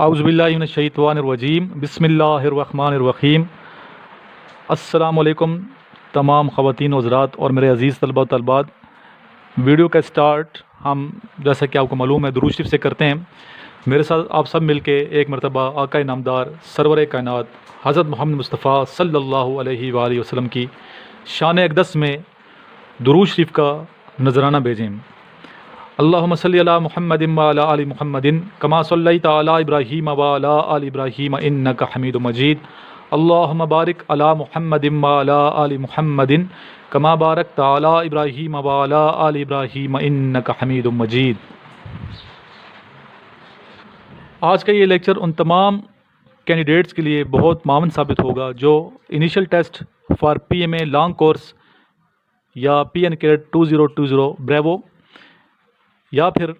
اعوذ باللہ من الشیطان الرجیم بسم اللہ الرحمن الرحیم۔ السلام علیکم تمام خواتین و حضرات اور میرے عزیز طلبہ و طالبات۔ ویڈیو کا سٹارٹ ہم جیسا کہ آپ کو معلوم ہے درود شریف سے کرتے ہیں۔ میرے ساتھ آپ سب مل کے ایک مرتبہ آقا نامدار سرور کائنات حضرت محمد مصطفیٰ صلی اللہ علیہ وآلہ وسلم کی شان اقدس میں درود شریف کا نذرانہ بھیجیں۔ اللہم صلی علی محمد وعلی آل محمد کما صلیت علی ابراہیم وعلی آل ابراہیم انک حمید مجید۔ اللہم بارک علی محمد وعلی آل محمد کما بارکت علی ابراہیم وعلی آل ابراہیم انک حمید مجید۔ آج کا یہ لیکچر ان تمام کینڈیڈیٹس کے لیے بہت معاون ثابت ہوگا جو initial test for P M A long course یا پی این کیڈٹ 2020 بریوو یا پھر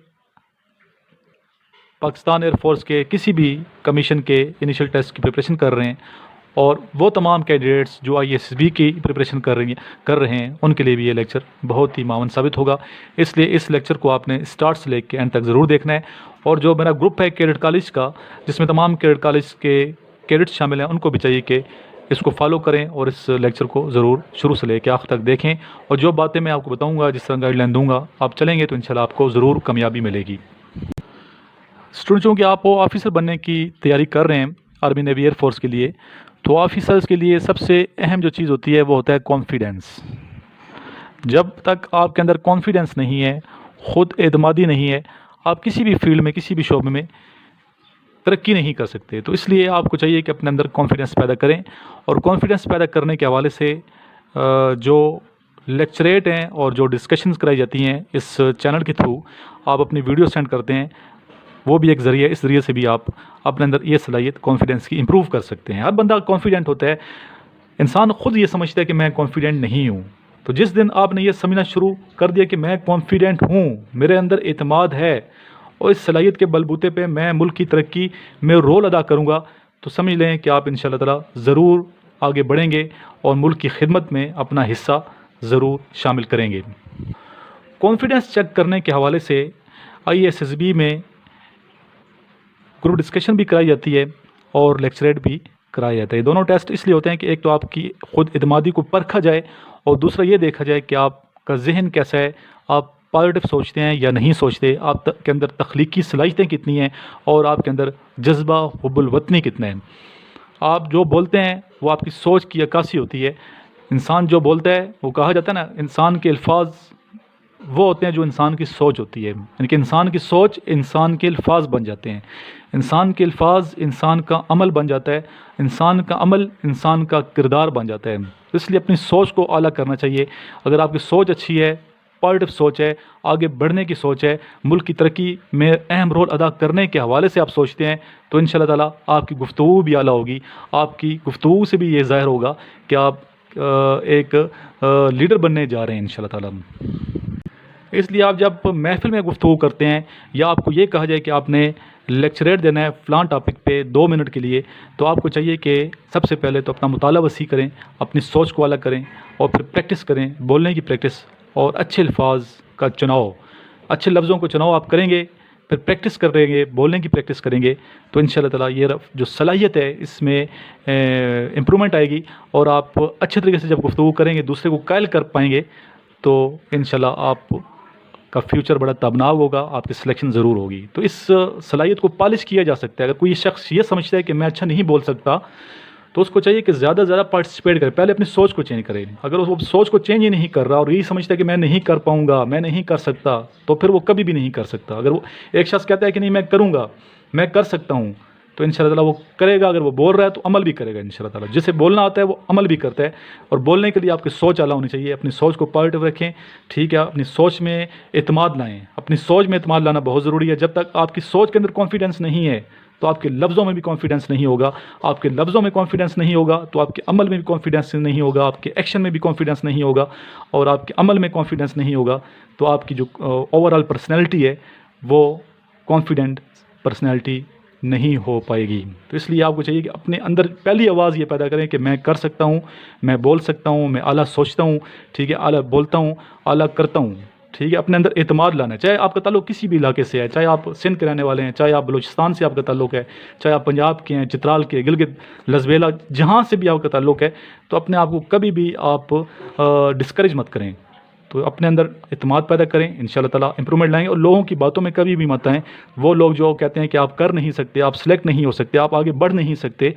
پاکستان ایئر فورس کے کسی بھی کمیشن کے انیشل ٹیسٹ کی پریپریشن کر رہے ہیں، اور وہ تمام کینڈیڈیٹس جو آئی ایس بی کی پریپریشن کر رہے ہیں ان کے لیے بھی یہ لیکچر بہت ہی معاون ثابت ہوگا۔ اس لیے اس لیکچر کو آپ نے اسٹارٹ سے لے کے اینڈ تک ضرور دیکھنا ہے، اور جو میرا گروپ ہے کیڈٹ کالج کا جس میں تمام کیڈٹ کالج کے کیڈٹس شامل ہیں ان کو بھی چاہیے کہ اس کو فالو کریں اور اس لیکچر کو ضرور شروع سے لے کے آخر تک دیکھیں، اور جو باتیں میں آپ کو بتاؤں گا جس طرح گائیڈ لائن دوں گا آپ چلیں گے تو انشاءاللہ آپ کو ضرور کامیابی ملے گی۔ اسٹوڈنٹ چونکہ آپ وہ آفیسر بننے کی تیاری کر رہے ہیں آرمی نیوی ایئر فورس کے لیے، تو آفیسرز کے لیے سب سے اہم جو چیز ہوتی ہے وہ ہوتا ہے کانفیڈنس۔ جب تک آپ کے اندر کانفیڈنس نہیں ہے، خود اعتمادی نہیں ہے، آپ کسی بھی فیلڈ میں کسی بھی شعبے میں ترقی نہیں کر سکتے۔ تو اس لیے آپ کو چاہیے کہ اپنے اندر کانفیڈنس پیدا کریں، اور کانفیڈنس پیدا کرنے کے حوالے سے جو لیکچریٹ ہیں اور جو ڈسکشنز کرائی جاتی ہیں اس چینل کے تھرو آپ اپنی ویڈیو سینڈ کرتے ہیں، وہ بھی ایک ذریعہ، اس ذریعے سے بھی آپ اپنے اندر یہ صلاحیت کانفیڈنس کی امپروو کر سکتے ہیں۔ ہر بندہ کانفیڈنٹ ہوتا ہے، انسان خود یہ سمجھتا ہے کہ میں کانفیڈنٹ نہیں ہوں۔ تو جس دن آپ نے یہ سمجھنا شروع کر دیا کہ میں کانفیڈنٹ ہوں، میرے اندر اعتماد ہے اور اس صلاحیت کے بلبوتے پہ میں ملک کی ترقی میں رول ادا کروں گا، تو سمجھ لیں کہ آپ انشاءاللہ تعالی ضرور آگے بڑھیں گے اور ملک کی خدمت میں اپنا حصہ ضرور شامل کریں گے۔ کانفیڈنس چیک کرنے کے حوالے سے آئی ایس ایس بی میں گروپ ڈسکشن بھی کرائی جاتی ہے اور لیکچریٹ بھی کرایا جاتا ہے۔ یہ دونوں ٹیسٹ اس لیے ہوتے ہیں کہ ایک تو آپ کی خود اعتمادی کو پرکھا جائے، اور دوسرا یہ دیکھا جائے کہ آپ کا ذہن کیسا ہے، آپ پازیٹیو سوچتے ہیں یا نہیں سوچتے، آپ کے اندر تخلیقی صلاحیتیں کتنی ہیں، اور آپ کے اندر جذبہ حب الوطنی کتنا ہے۔ آپ جو بولتے ہیں وہ آپ کی سوچ کی عکاسی ہوتی ہے۔ انسان جو بولتا ہے، وہ کہا جاتا ہے نا، انسان کے الفاظ وہ ہوتے ہیں جو انسان کی سوچ ہوتی ہے، یعنی کہ انسان کی سوچ انسان کے الفاظ بن جاتے ہیں، انسان کے الفاظ انسان کا عمل بن جاتا ہے، انسان کا عمل انسان کا کردار بن جاتا ہے۔ اس لیے اپنی سوچ کو اعلیٰ کرنا چاہیے۔ اگر آپ کی سوچ اچھی ہے، پازیٹیو سوچ ہے، آگے بڑھنے کی سوچ ہے، ملک کی ترقی میں اہم رول ادا کرنے کے حوالے سے آپ سوچتے ہیں، تو انشاءاللہ تعالیٰ آپ کی گفتگو بھی اعلیٰ ہوگی۔ آپ کی گفتگو سے بھی یہ ظاہر ہوگا کہ آپ ایک لیڈر بننے جا رہے ہیں انشاءاللہ تعالیٰ۔ اس لیے آپ جب محفل میں گفتگو کرتے ہیں یا آپ کو یہ کہا جائے کہ آپ نے لیکچریٹ دینا ہے فلاں ٹاپک پہ 2 منٹ کے لیے، تو آپ کو چاہیے کہ سب سے پہلے تو اپنا مطالعہ وسیع کریں، اپنی سوچ کو الگ کریں، اور پھر پریکٹس کریں، بولنے کی پریکٹس اور اچھے الفاظ کا چناؤ، اچھے لفظوں کو چناؤ آپ کریں گے، پھر پریکٹس کریں گے، بولنے کی پریکٹس کریں گے، تو انشاءاللہ تعالیٰ یہ جو صلاحیت ہے اس میں امپرومنٹ آئے گی، اور آپ اچھے طریقے سے جب گفتگو کریں گے دوسرے کو قائل کر پائیں گے، تو انشاءاللہ آپ کا فیوچر بڑا تابناک ہوگا، آپ کی سلیکشن ضرور ہوگی۔ تو اس صلاحیت کو پالش کیا جا سکتا ہے۔ اگر کوئی شخص یہ سمجھتا ہے کہ میں اچھا نہیں بول سکتا، تو اس کو چاہیے کہ زیادہ سے زیادہ پارٹیسپیٹ کرے، پہلے اپنی سوچ کو چینج کرے۔ اگر وہ سوچ کو چینج ہی نہیں کر رہا اور یہی سمجھتا ہے کہ میں نہیں کر پاؤں گا، میں نہیں کر سکتا، تو پھر وہ کبھی بھی نہیں کر سکتا۔ اگر وہ ایک شخص کہتا ہے کہ نہیں میں کروں گا، میں کر سکتا ہوں، تو انشاءاللہ تعالیٰ وہ کرے گا۔ اگر وہ بول رہا ہے تو عمل بھی کرے گا انشاءاللہ تعالیٰ۔ جسے بولنا آتا ہے وہ عمل بھی کرتا ہے، اور بولنے کے لیے آپ کی سوچ اعلیٰ ہونی چاہیے۔ اپنی سوچ کو پازیٹیو رکھیں، ٹھیک ہے، اپنی سوچ میں اعتماد لائیں۔ اپنی سوچ میں اعتماد لانا بہت ضروری ہے۔ جب تک آپ کی سوچ کے اندر کانفیڈنس نہیں ہے تو آپ کے لفظوں میں بھی کانفیڈنس نہیں ہوگا، آپ کے لفظوں میں کانفیڈنس نہیں ہوگا تو آپ کے عمل میں بھی کانفیڈنس نہیں ہوگا، آپ کے ایکشن میں بھی کانفیڈنس نہیں ہوگا، اور آپ کے عمل میں کانفیڈنس نہیں ہوگا، تو آپ کی جو اوور آل پرسنالٹی ہے وہ کانفیڈنٹ پرسنالٹی نہیں ہو پائے گی۔ تو اس لیے آپ کو چاہیے کہ اپنے اندر پہلی آواز یہ پیدا کریں کہ میں کر سکتا ہوں، میں بول سکتا ہوں، میں اعلیٰ سوچتا ہوں، ٹھیک ہے، اعلیٰ بولتا ہوں، اعلیٰ کرتا ہوں۔ ٹھیک ہے، اپنے اندر اعتماد لانا ہے، چاہے آپ کا تعلق کسی بھی علاقے سے ہے، چاہے آپ سندھ کے رہنے والے ہیں، چاہے آپ بلوچستان سے آپ کا تعلق ہے، چاہے آپ پنجاب کے ہیں، چترال کے، گلگت لذویلا، جہاں سے بھی آپ کا تعلق ہے، تو اپنے آپ کو کبھی بھی آپ ڈسکریج مت کریں، تو اپنے اندر اعتماد پیدا کریں، ان شاء اللہ تعالیٰ امپرومنٹ لائیں گے، اور لوگوں کی باتوں میں کبھی بھی مت آئیں۔ وہ لوگ جو کہتے ہیں کہ آپ کر نہیں سکتے، آپ سلیکٹ نہیں ہو سکتے، آپ آگے بڑھ نہیں سکتے،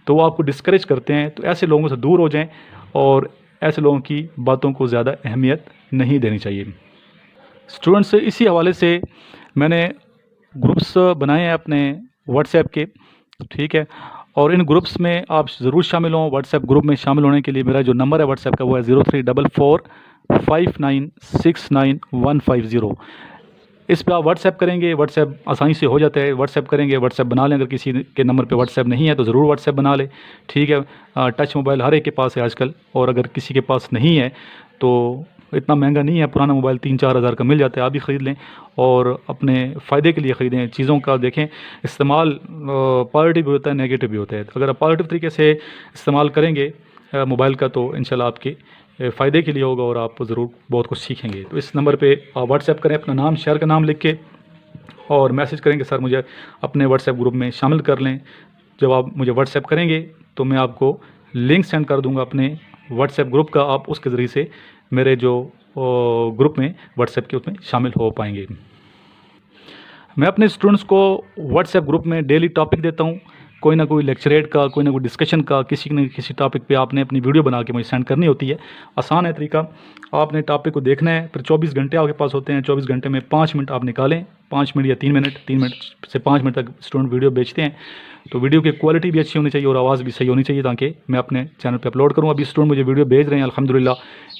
تو وہ آپ کو ڈسکریج کرتے ہیں، تو ایسے لوگوں سے دور ہو جائیں، اور ایسے لوگوں کی باتوں کو زیادہ اہمیت نہیں دینی چاہیے۔ اسٹوڈنٹس، اسی حوالے سے میں نے گروپس بنائے ہیں اپنے واٹس ایپ کے، ٹھیک ہے، اور ان گروپس میں آپ ضرور شامل ہوں۔ واٹس ایپ گروپ میں شامل ہونے کے لیے میرا جو نمبر ہے واٹس ایپ کا وہ ہے 0344596950۔ اس پہ آپ واٹس ایپ کریں گے، واٹس ایپ آسانی سے ہو جاتا ہے، واٹس ایپ کریں گے، واٹس ایپ بنا لیں، اگر کسی کے نمبر پہ واٹس ایپ نہیں ہے تو ضرور واٹس ایپ بنا لیں، ٹھیک ہے۔ ٹچ موبائل ہر ایک کے پاس ہے آج کل، اور اگر کسی کے پاس نہیں ہے تو اتنا مہنگا نہیں ہے، پرانا موبائل 3-4 ہزار کا مل جاتا ہے، آپ بھی خرید لیں، اور اپنے فائدے کے لیے خریدیں، چیزوں کا دیکھیں استعمال پازیٹیو بھی ہوتا ہے، نیگیٹو بھی ہوتا ہے، تو اگر آپ پازیٹیو طریقے سے استعمال کریں گے موبائل کا تو انشاءاللہ آپ کے فائدے کے لیے ہوگا، اور آپ ضرور بہت کچھ سیکھیں گے۔ تو اس نمبر پہ آپ واٹس ایپ کریں، اپنا نام، شہر کا نام لکھ کے، اور میسج کریں کہ سر مجھے اپنے واٹس ایپ گروپ میں شامل کر لیں۔ جب آپ مجھے واٹس ایپ کریں گے تو میں آپ کو لنک سینڈ کر دوں گا اپنے واٹس ایپ گروپ کا، آپ اس کے ذریعے سے میرے جو گروپ میں واٹس ایپ کے اس میں شامل ہو پائیں گے۔ میں اپنے اسٹوڈنٹس کو واٹس ایپ گروپ میں ڈیلی ٹاپک دیتا ہوں، کوئی نہ کوئی لیکچریٹ کا، کوئی نہ کوئی ڈسکشن کا، کسی نہ کسی ٹاپک پہ آپ نے اپنی ویڈیو بنا کے مجھے سینڈ کرنی ہوتی ہے۔ آسان ہے طریقہ، آپ نے ٹاپک کو دیکھنا ہے، پھر 24 گھنٹے آپ کے پاس ہوتے ہیں، 24 گھنٹے میں 5 منٹ آپ نکالیں، 5 منٹ یا 3 منٹ، 3 منٹ سے 5 منٹ تک اسٹوڈنٹ ویڈیو بھیجتے ہیں، تو ویڈیو کی کوالٹی بھی اچھی ہونی چاہیے اور آواز بھی صحیح ہونی چاہیے تاکہ میں اپنے چینل پہ اپلوڈ کروں۔ ابھی اسٹوڈنٹ مجھے ویڈیو بھیج رہے ہیں الحمدللہ،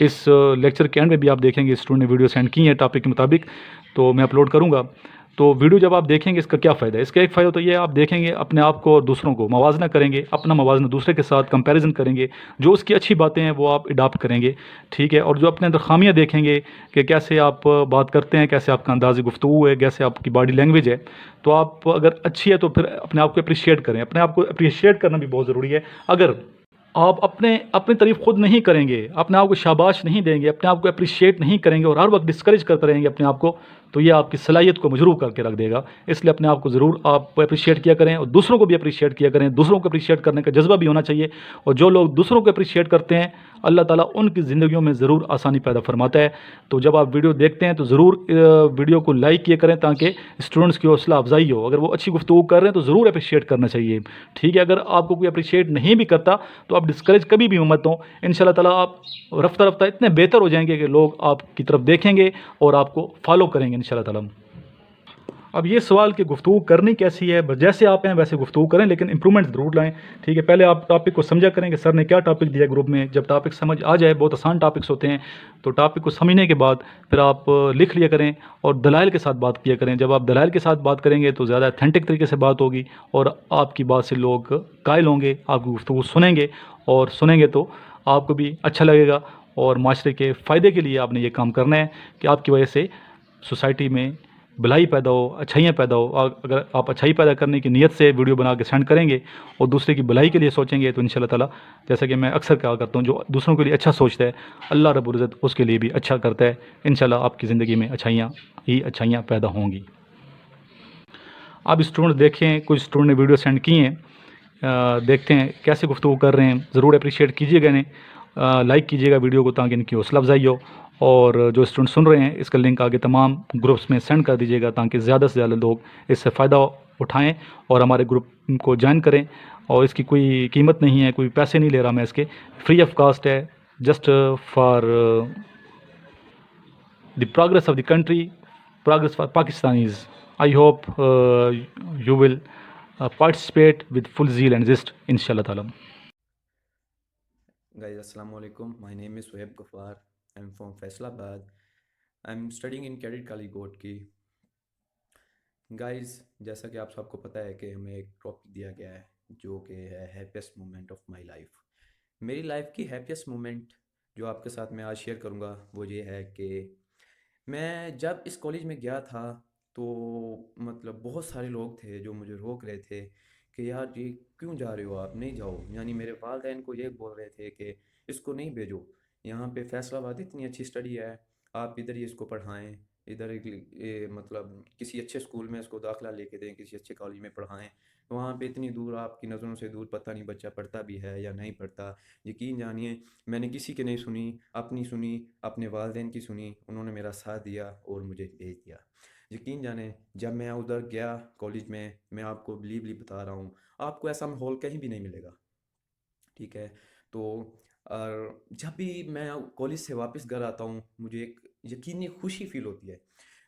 اس لیکچر کے اینڈ میں بھی آپ دیکھیں گے اسٹوڈنٹ نے ویڈیو سینڈ کی ہے ٹاپک کے مطابق، تو میں اپلوڈ کروں گا۔ تو ویڈیو جب آپ دیکھیں گے اس کا کیا فائدہ ہے؟ اس کا ایک فائدہ تو یہ ہے، آپ دیکھیں گے اپنے آپ کو اور دوسروں کو موازنہ کریں گے، اپنا موازنہ دوسرے کے ساتھ کمپیریزن کریں گے، جو اس کی اچھی باتیں ہیں وہ آپ اڈاپٹ کریں گے، ٹھیک ہے، اور جو اپنے اندر خامیاں دیکھیں گے کہ کیسے آپ بات کرتے ہیں، کیسے آپ کا انداز گفتگو ہے، کیسے آپ کی باڈی لینگویج ہے، تو آپ اگر اچھی ہے تو پھر اپنے آپ کو اپریشیٹ کریں، اپنے آپ کو اپریشیٹ کرنا بھی بہت ضروری ہے۔ اگر آپ اپنی تعریف خود نہیں کریں گے، اپنے آپ کو شاباش نہیں دیں گے، اپنے آپ کو اپریشیٹ نہیں کریں گے، اور ہر وقت ڈسکریج کرتے رہیں گے اپنے آپ کو، تو یہ آپ کی صلاحیت کو مجروح کر کے رکھ دے گا۔ اس لیے اپنے آپ کو ضرور آپ اپریشیٹ کیا کریں، اور دوسروں کو بھی اپریشیٹ کیا کریں، دوسروں کو اپریشیٹ کرنے کا جذبہ بھی ہونا چاہیے، اور جو لوگ دوسروں کو اپریشیٹ کرتے ہیں اللہ تعالیٰ ان کی زندگیوں میں ضرور آسانی پیدا فرماتا ہے۔ تو جب آپ ویڈیو دیکھتے ہیں تو ضرور ویڈیو کو لائک کیا کریں تاکہ اسٹوڈنٹس کی حوصلہ افزائی ہو، اگر وہ اچھی گفتگو کر رہے ہیں تو ضرور اپریشیٹ کرنا چاہیے، ٹھیک ہے۔ اگر آپ کو کوئی اپریشیٹ نہیں بھی کرتا تو آپ ڈسکریج کبھی بھی مت ہوں، ان شاء اللہ تعالیٰ آپ رفتہ رفتہ اتنے بہتر ہو جائیں گے کہ لوگ آپ کی طرف دیکھیں گے اور آپ کو فالو کریں گے ان شاء اللہ تعالیٰ۔ اب یہ سوال کہ گفتگو کرنی کیسی ہے، بس جیسے آپ ہیں ویسے گفتگو کریں لیکن امپرومنٹ ضرور لائیں، ٹھیک ہے۔ پہلے آپ ٹاپک کو سمجھا کریں کہ سر نے کیا ٹاپک دیا گروپ میں، جب ٹاپک سمجھ آ جائے، بہت آسان ٹاپکس ہوتے ہیں، تو ٹاپک کو سمجھنے کے بعد پھر آپ لکھ لیا کریں اور دلائل کے ساتھ بات کیا کریں۔ جب آپ دلائل کے ساتھ بات کریں گے تو زیادہ اتھینٹک طریقے سے بات ہوگی، اور آپ کی بات سے لوگ قائل ہوں گے، آپ کی گفتگو سنیں گے، اور سنیں گے تو آپ کو بھی اچھا لگے گا، اور معاشرے کے فائدے کے لیے آپ نے یہ کام کرنا ہے کہ آپ کی وجہ سے سوسائٹی میں بھلائی پیدا ہو، اچھائیاں پیدا ہو۔ اگر آپ اچھائی پیدا کرنے کی نیت سے ویڈیو بنا کے سینڈ کریں گے اور دوسرے کی بھلائی کے لیے سوچیں گے تو انشاءاللہ تعالیٰ، جیسا کہ میں اکثر کہا کرتا ہوں، جو دوسروں کے لیے اچھا سوچتا ہے اللہ رب العزت اس کے لیے بھی اچھا کرتا ہے۔ انشاءاللہ آپ کی زندگی میں اچھائیاں ہی اچھائیاں پیدا ہوں گی۔ آپ اسٹوڈنٹ دیکھیں، کچھ اسٹوڈنٹ نے ویڈیو سینڈ کی ہیں، دیکھتے ہیں کیسے گفتگو کر رہے ہیں، ضرور اپریشیٹ کیجیے گا انہیں، لائک کیجیے گا ویڈیو کو تاکہ ان کی حوصلہ افزائی ہو، اور جو اسٹوڈنٹ سن رہے ہیں اس کا لنک آگے تمام گروپس میں سینڈ کر دیجیے گا تاکہ زیادہ سے زیادہ لوگ اس سے فائدہ اٹھائیں اور ہمارے گروپ کو جوائن کریں، اور اس کی کوئی قیمت نہیں ہے، کوئی پیسے نہیں لے رہا میں اس کے، فری آف کاسٹ ہے، just for the progress of the country, progress for Pakistanis. I hope you will participate with full zeal and zest inshallah ta'ala. Guys, assalamu alaikum. My name is Suhaib Ghaffar. I'm from Faisalabad. I'm studying in Cadet College Gotki. Guys, جیسا کہ آپ سب کو پتہ ہے کہ ہمیں ایک topic دیا گیا ہے جو کہ ہے happiest moment of my life. میری لائف کی ہیپیسٹ مومنٹ جو آپ کے ساتھ میں آج شیئر کروں گا وہ یہ ہے کہ میں جب اس کالج میں گیا تھا تو مطلب بہت سارے لوگ تھے جو مجھے روک رہے تھے کہ یار یہ کیوں جا رہے ہو، آپ نہیں جاؤ، یعنی میرے والدین کو یہ بول رہے تھے کہ اس کو نہیں بھیجو، یہاں پہ فیصل آباد اتنی اچھی اسٹڈی ہے، آپ ادھر ہی اس کو پڑھائیں، ادھر مطلب کسی اچھے اسکول میں اس کو داخلہ لے کے دیں، کسی اچھے کالج میں پڑھائیں، وہاں پہ اتنی دور آپ کی نظروں سے دور پتہ نہیں بچہ پڑھتا بھی ہے یا نہیں پڑھتا۔ یقین جانیے میں نے کسی کی نہیں سنی، اپنے والدین کی سنی، انہوں نے میرا ساتھ دیا اور مجھے بھیج دیا۔ یقین جانیں جب میں ادھر گیا کالج میں آپ کو بلیولی بتا رہا ہوں، آپ کو ایسا ماحول کہیں بھی نہیں ملے گا، ٹھیک ہے؟ تو اور جب بھی میں کالج سے واپس گھر آتا ہوں مجھے ایک یقینی خوشی فیل ہوتی ہے،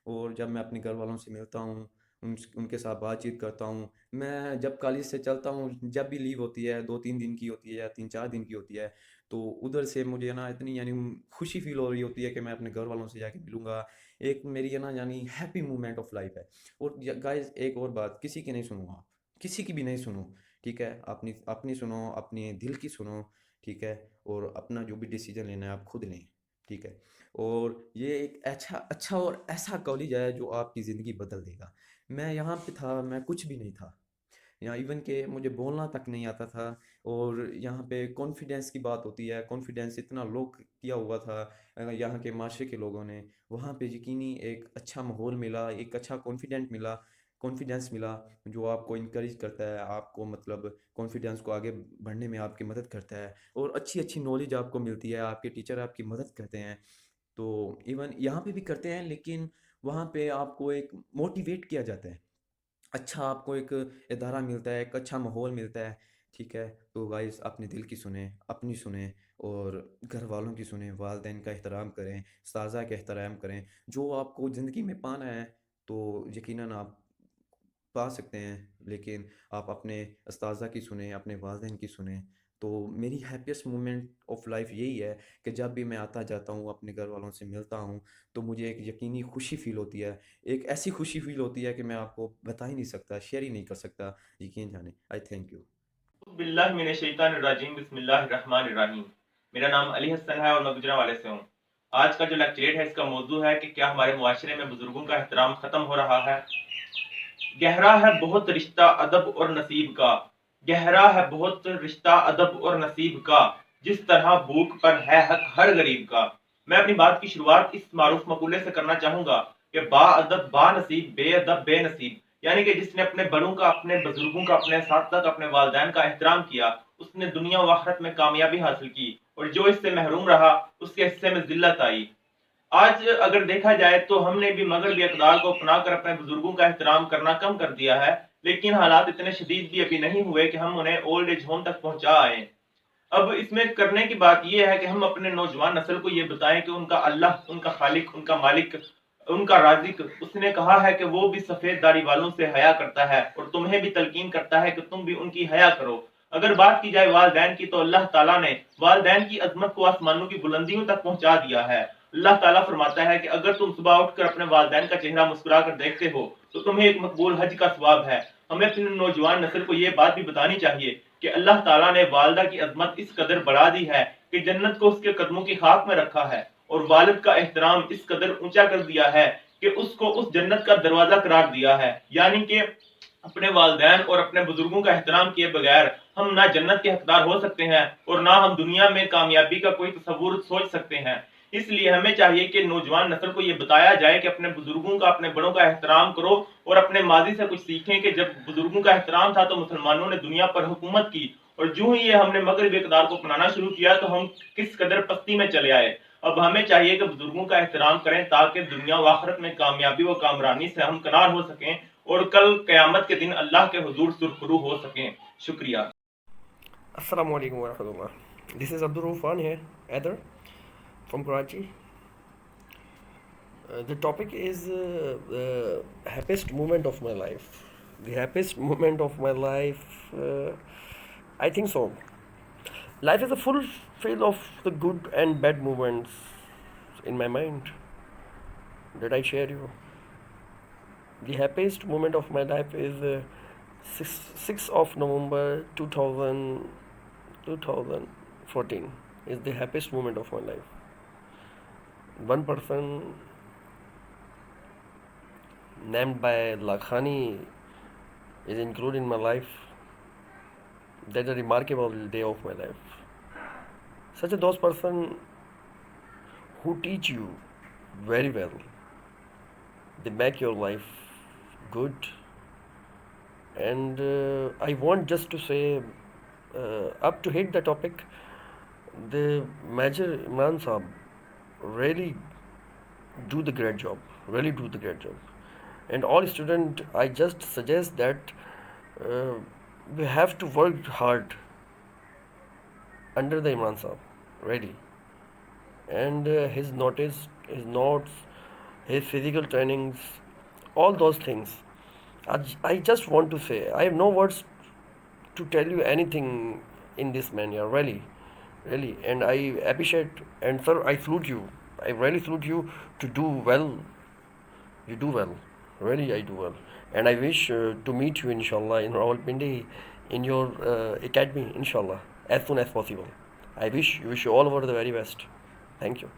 اور جب میں اپنے گھر والوں سے ملتا ہوں، ان کے ساتھ بات چیت کرتا ہوں، میں جب کالج سے چلتا ہوں، جب بھی لیو ہوتی ہے 2-3 دن کی ہوتی ہے یا 3-4 دن کی ہوتی ہے، تو ادھر سے مجھے نا اتنی یعنی خوشی فیل ہو رہی ہوتی ہے کہ میں اپنے گھر والوں سے جا کے ملوں گا، ایک میری ہے نا یعنی ہیپی مومنٹ آف لائف ہے۔ اور گائز ایک اور بات کسی کی نہیں سنو، آپ کسی کی بھی نہیں سنو، ٹھیک ہے؟ اپنی سنو، اپنے دل کی سنو، ٹھیک ہے؟ اور اپنا جو بھی ڈیسیجن لینا ہے آپ خود لیں، ٹھیک ہے؟ اور یہ ایک اچھا اور ایسا کالج ہے جو آپ کی زندگی بدل دے گا۔ میں یہاں پہ تھا، میں کچھ بھی نہیں تھا یہاں، ایون کہ مجھے بولنا تک نہیں آتا تھا، اور یہاں پہ کانفیڈینس کی بات ہوتی ہے، کانفیڈینس اتنا لو کیا ہوا تھا یہاں کے معاشرے کے لوگوں نے، وہاں پہ یقینی ایک اچھا ماحول ملا، ایک اچھا کانفیڈینس ملا جو آپ کو انکریج کرتا ہے، آپ کو مطلب کانفیڈینس کو آگے بڑھنے میں آپ کی مدد کرتا ہے، اور اچھی نالج آپ کو ملتی ہے، آپ کے ٹیچر آپ کی مدد کرتے ہیں، تو ایون یہاں پہ بھی کرتے ہیں، لیکن وہاں پہ آپ کو ایک موٹیویٹ کیا جاتا ہے، اچھا آپ کو ایک ادارہ ملتا ہے، ایک اچھا ماحول ملتا ہے، ٹھیک ہے؟ تو گائز اپنے دل کی سنیں، اپنی سنیں، اور گھر والوں کی سنیں، والدین کا احترام کریں، اساتذہ کا احترام کریں، جو آپ کو زندگی میں پانا ہے تو یقیناً آپ پا سکتے ہیں، لیکن آپ اپنے اساتذہ کی سنیں، اپنے والدین کی سنیں۔ تو میری ہیپیسٹ مومنٹ آف لائف یہی ہے کہ جب بھی میں آتا جاتا ہوں، اپنے گھر والوں سے ملتا ہوں، تو مجھے ایک یقینی خوشی فیل ہوتی ہے، ایک ایسی خوشی فیل ہوتی ہے کہ میں آپ کو بتا ہی نہیں سکتا، شیئر ہی نہیں کر سکتا، یقین جانے۔ آئی تھینک یو۔ باللہ من الشیطان الرجیم، بسم اللہ الرحمن الرحیم۔ میرا نام علی حسن ہے اور میں گجرانوالے سے ہوں۔ آج کا جو لیکچریٹ ہے اس کا موضوع ہے کہ کیا ہمارے معاشرے میں بزرگوں کا احترام ختم ہو رہا ہے؟ گہرا ہے بہت رشتہ ادب اور نصیب کا، گہرا ہے بہت رشتہ ادب اور نصیب کا، جس طرح بھوک پر ہے حق ہر غریب کا۔ میں اپنی بات کی شروعات اس معروف مقولے سے کرنا چاہوں گا کہ با ادب با نصیب، بے ادب بے نصیب، یعنی کہ جس نے اپنے بڑوں کا، اپنے بزرگوں کا، اپنے اساتذہ کا، اپنے والدین کا احترام کیا، اس نے دنیا و آخرت میں کامیابی حاصل کی، اور جو اس سے محروم رہا اس کے حصے میں ذلت آئی۔ آج اگر دیکھا جائے تو ہم نے بھی مغربی اقدار کو اپنا کر اپنے بزرگوں کا احترام کرنا کم کر دیا ہے، لیکن حالات اتنے شدید بھی ابھی نہیں ہوئے کہ ہم انہیں اولڈ ایج ہوم تک پہنچا آئیں۔ اب اس میں کرنے کی بات یہ ہے کہ ہم اپنے نوجوان نسل کو یہ بتائیں کہ ان کا اللہ، ان کا خالق، ان کا مالک، ان کا رازق، اس نے کہا ہے کہ وہ بھی سفید داڑھی والوں سے حیا کرتا ہے، اور تمہیں بھی تلقین کرتا ہے کہ تم بھی ان کی حیا کرو۔ اگر بات کی جائے والدین کی تو اللہ تعالیٰ نے والدین کی عظمت کو آسمانوں کی بلندیوں تک پہنچا دیا ہے۔ اللہ تعالیٰ فرماتا ہے کہ اگر تم صبح اٹھ کر اپنے والدین کا چہرہ مسکرا کر دیکھتے ہو تو تمہیں ایک مقبول حج کا ثواب ہے۔ ہمیں اپنے نوجوان نسل کو یہ بات بھی بتانی چاہیے کہ اللہ تعالیٰ نے والدہ کی عظمت اس قدر بڑھا دی ہے کہ جنت کو اس کے قدموں کی خاک میں رکھا ہے، اور والد کا احترام اس قدر اونچا کر دیا ہے کہ اس کو اس جنت کا دروازہ قرار دیا ہے۔ یعنی کہ اپنے والدین اور اپنے بزرگوں کا احترام کیے بغیر ہم نہ جنت کے حقدار ہو سکتے ہیں اور نہ ہم دنیا میں کامیابی کا کوئی تصور سوچ سکتے ہیں۔ اس لیے ہمیں چاہیے کہ نوجوان نسل کو یہ بتایا جائے کہ اپنے بزرگوں کا، اپنے بڑوں کا احترام کرو، اور اپنے ماضی سے کچھ سیکھیں کہ جب بزرگوں کا احترام تھا تو مسلمانوں نے دنیا پر حکومت کی، اور جو ہی یہ ہم نے مغربی اقدار کو اپنانا شروع کیا تو ہم کس قدر پستی میں چلے آئے۔ اب ہمیں چاہیے کہ بزرگوں کا احترام کریں تاکہ دنیا و آخرت میں کامیابی و کامرانی سے ہم کنار ہو سکیں اور کل قیامت کے دن اللہ کے حضور سرخرو ہو سکیں۔ شکریہ۔ السلام علیکم ورحمۃ اللہ. This is Abdul Rufan here, Either from Karachi. The topic is the happiest moment of my life. The happiest moment of my life, I think so. Life is a full fill of the good and bad moments in my mind that I share you. The happiest moment of my life is 6th of November 2014 is the happiest moment of my life. One person named by Lakhani is included in my life. That's a remarkable day of my life. Such a those person who teach you very well. They make your life good. And I want just to say, up to hit the topic, the Major Imran Saab really do the great job, really do the great job. And all student, I just suggest that uh, we have to work hard under the Imran Saab, really. And his notes, his physical trainings, all those things. I just want to say, I have no words to tell you anything in this manner, really, really. And I appreciate, and sir, I salute you. I really salute you to do well. You do well, really, I do well. And I wish to meet you, inshallah, in Rawalpindi, in your academy, inshallah, as soon as possible. I wish you all over the very best. Thank you.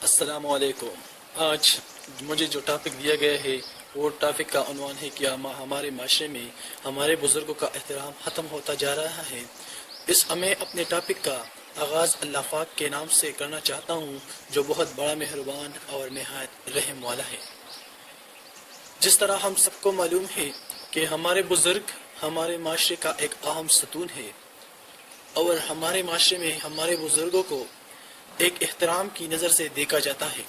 السلام علیکم. آج مجھے جو topic دیا گیا ہے وہ topic کا عنوان ہے کہ ہمارے معاشرے میں ہمارے بزرگوں کا احترام ختم ہوتا جا رہا ہے. میں اپنے ٹاپک کا آغاز اللہ پاک کے نام سے کرنا چاہتا ہوں جو بہت بڑا مہربان اور نہایت رحم والا ہے. جس طرح ہم سب کو معلوم ہے کہ ہمارے بزرگ ہمارے معاشرے کا ایک اہم ستون ہے اور ہمارے معاشرے میں ہمارے بزرگوں کو ایک احترام کی نظر سے دیکھا جاتا ہے.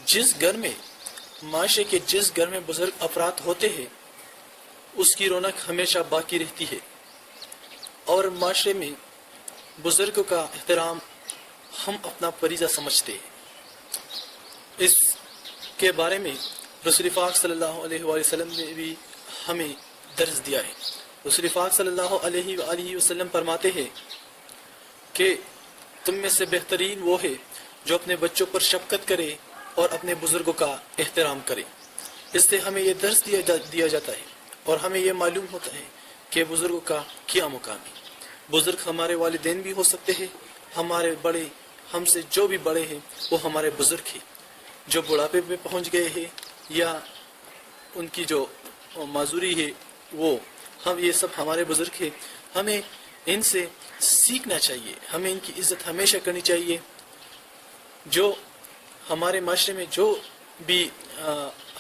جس گھر میں معاشرے کے جس گھر میں بزرگ افراد ہوتے ہیں اس کی رونق ہمیشہ باقی رہتی ہے اور معاشرے میں بزرگوں کا احترام ہم اپنا فریضہ سمجھتے ہیں. اس کے بارے میں رسول پاک صلی اللہ علیہ وآلہ وسلم نے بھی ہمیں درس دیا ہے. رسول پاک صلی اللہ علیہ وآلہ وسلم فرماتے ہیں کہ تم میں سے بہترین وہ ہے جو اپنے بچوں پر شفقت کرے اور اپنے بزرگوں کا احترام کرے. اس سے ہمیں یہ درس دیا جاتا ہے اور ہمیں یہ معلوم ہوتا ہے کہ بزرگوں کا کیا مقام ہے. بزرگ ہمارے والدین بھی ہو سکتے ہیں، ہمارے بڑے، ہم سے جو بھی بڑے ہیں وہ ہمارے بزرگ ہیں. جو بڑھاپے پہ پہنچ گئے ہیں یا ان کی جو معذوری ہے وہ یہ سب ہمارے بزرگ ہیں. ہمیں ان سے سیکھنا چاہیے، ہمیں ان کی عزت ہمیشہ کرنی چاہیے. جو ہمارے معاشرے میں جو بھی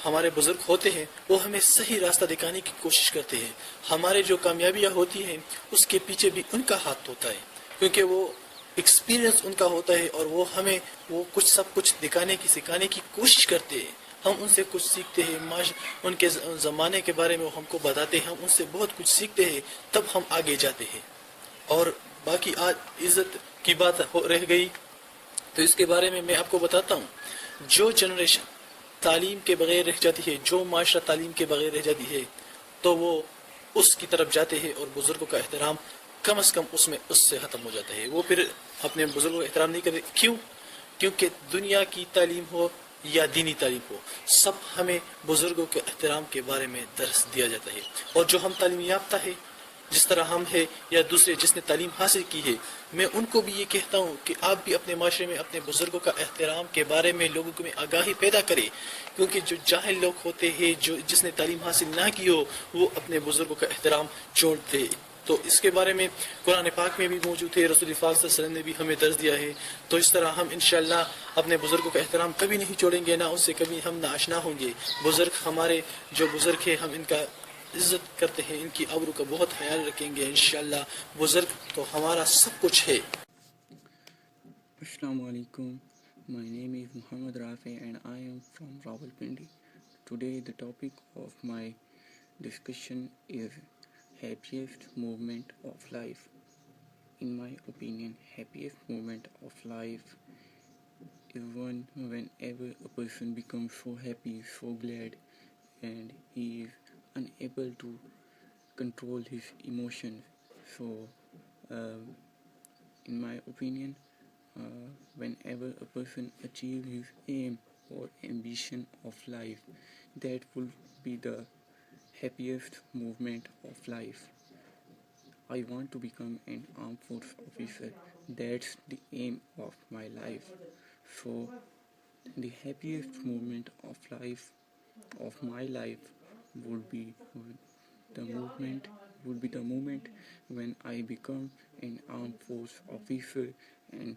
ہمارے بزرگ ہوتے ہیں وہ ہمیں صحیح راستہ دکھانے کی کوشش کرتے ہیں. ہمارے جو کامیابیاں ہوتی ہیں اس کے پیچھے بھی ان کا ہاتھ ہوتا ہے کیونکہ وہ ایکسپیرینس ان کا ہوتا ہے اور وہ ہمیں وہ سب کچھ سکھانے کی کوشش کرتے ہیں. ہم ان سے کچھ سیکھتے ہیں، ان کے زمانے کے بارے میں وہ ہم کو بتاتے ہیں، ہم ان سے بہت کچھ سیکھتے ہیں، تب ہم آگے جاتے ہیں. اور باقی آج عزت کی بات رہ گئی تو اس کے بارے میں میں آپ کو بتاتا ہوں. جو جنریشن تعلیم کے بغیر رہ جاتی ہے، جو معاشرہ تعلیم کے بغیر رہ جاتی ہے تو وہ اس کی طرف جاتے ہیں اور بزرگوں کا احترام کم از کم اس سے ختم ہو جاتا ہے. وہ پھر اپنے بزرگوں کا احترام نہیں کرتے. کیوں؟ کیونکہ دنیا کی تعلیم ہو یا دینی تعلیم ہو، سب ہمیں بزرگوں کے احترام کے بارے میں درس دیا جاتا ہے. اور جو ہم تعلیم یافتہ ہے جس طرح ہم ہے یا دوسرے جس نے تعلیم حاصل کی ہے، میں ان کو بھی یہ کہتا ہوں کہ آپ بھی اپنے معاشرے میں اپنے بزرگوں کا احترام کے بارے میں لوگوں میں آگاہی پیدا کریں. کیونکہ جو جاہل لوگ ہوتے ہیں، جس نے تعلیم حاصل نہ کی ہو، وہ اپنے بزرگوں کا احترام چھوڑتے. تو اس کے بارے میں قرآن پاک میں بھی موجود ہے، رسول پاک صلی اللہ علیہ وسلم نے بھی ہمیں درس دیا ہے. تو اس طرح ہم انشاءاللہ اپنے بزرگوں کا احترام کبھی نہیں چھوڑیں گے، نہ اس سے کبھی ہم ناآشنا ہوں گے. بزرگ ہمارے جو بزرگ ہیں ہم ان کا عزت کرتے ہیں، ان کی آبرو کا بہت خیال رکھیں گے انشاءاللہ. بزرگ تو ہمارا سب کچھ ہے. Assalamu alaikum. My name is Muhammad Rafi and I am from Rawalpindi. Today the topic of my discussion is happiest moment of life. In my opinion, happiest moment of life is one whenever a person becomes so happy, so glad, and he is unable to control his emotions. So, in my opinion, whenever a person achieves his aim or ambition of life, that will be the happiest moment of life. I want to become an armed force officer. That's the aim of my life. So the happiest moment of my life would be the moment when I become an armed force officer and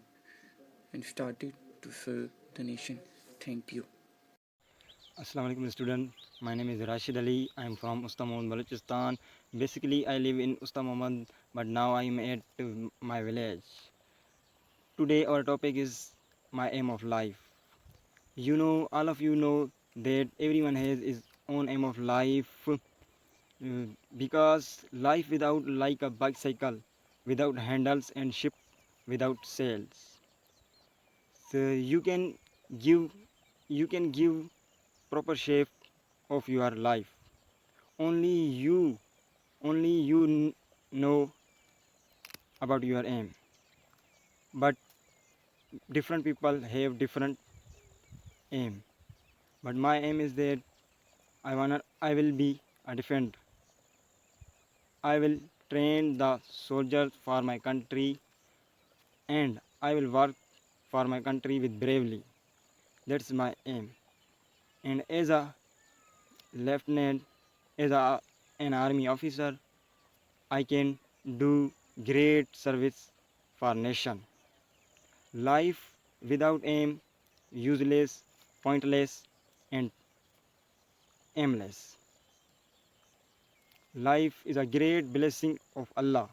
started to serve the nation. Thank you. Assalamu alaikum student. My name is Rashid Ali. I am from Usta Mohammed, Balochistan. Basically, I live in Usta Mohammed, but now I am at my village. Today, our topic is my aim of life. You know, all of you know that everyone has his own aim of life, because life without like a bicycle, without handles and ship without sails. So give you can give proper shape of your life. Only you know about your aim, but different people have different aim. But my aim is that I will be a defender. I will train the soldiers for my country, and I will work for my country with bravely. That's my aim. And as a lieutenant, an army officer, I can do great service for nation. Life without aim, useless, pointless, and aimless. Life is a great blessing of Allah.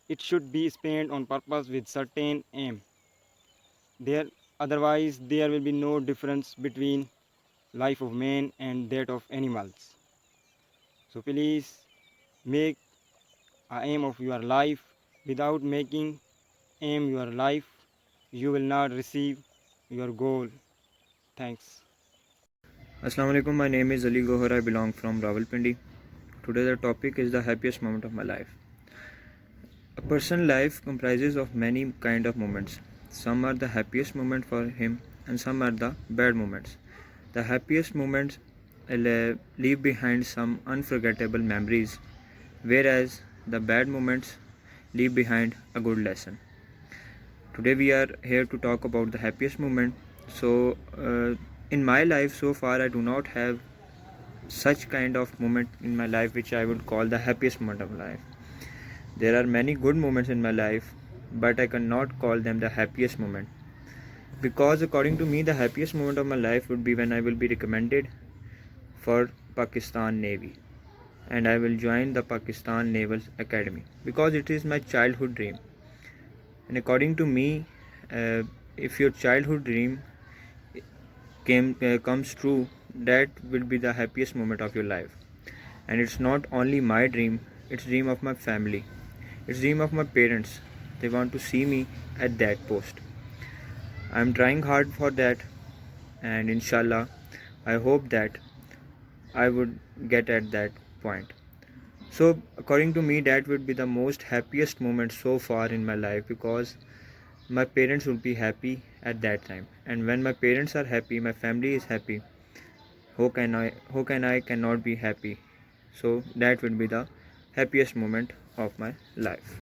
It should be spent on purpose with certain aim. Otherwise there will be no difference between life of man and that of animals. So please make a aim of your life. Without making aim your life, you will not receive your goal. Thanks. Assalamu alaikum. My name is Ali Gohar. I belong from Rawalpindi. Today the topic is the happiest moment of my life. A person's life comprises of many kind of moments. Some are the happiest moment for him and some are the bad moments. The happiest moments leave behind some unforgettable memories, whereas the bad moments leave behind a good lesson. Today we are here to talk about the happiest moment. So in my life so far I do not have such kind of moment in my life which I would call the happiest moment of life. There are many good moments in my life, but I cannot call them the happiest moment, because according to me the happiest moment of my life would be when I will be recommended for Pakistan Navy and I will join the Pakistan Naval Academy, because it is my childhood dream. And according to me, if your childhood dream comes true, that will be the happiest moment of your life. And it's not only my dream, it's dream of my family, it's dream of my parents. They want to see me at that post. I'm trying hard for that, and inshallah I hope that I would get at that point. So according to me that would be the most happiest moment so far in my life, because my parents will be happy at that time, and when my parents are happy, my family is happy. How can I cannot be happy? So that would be the happiest moment of my life.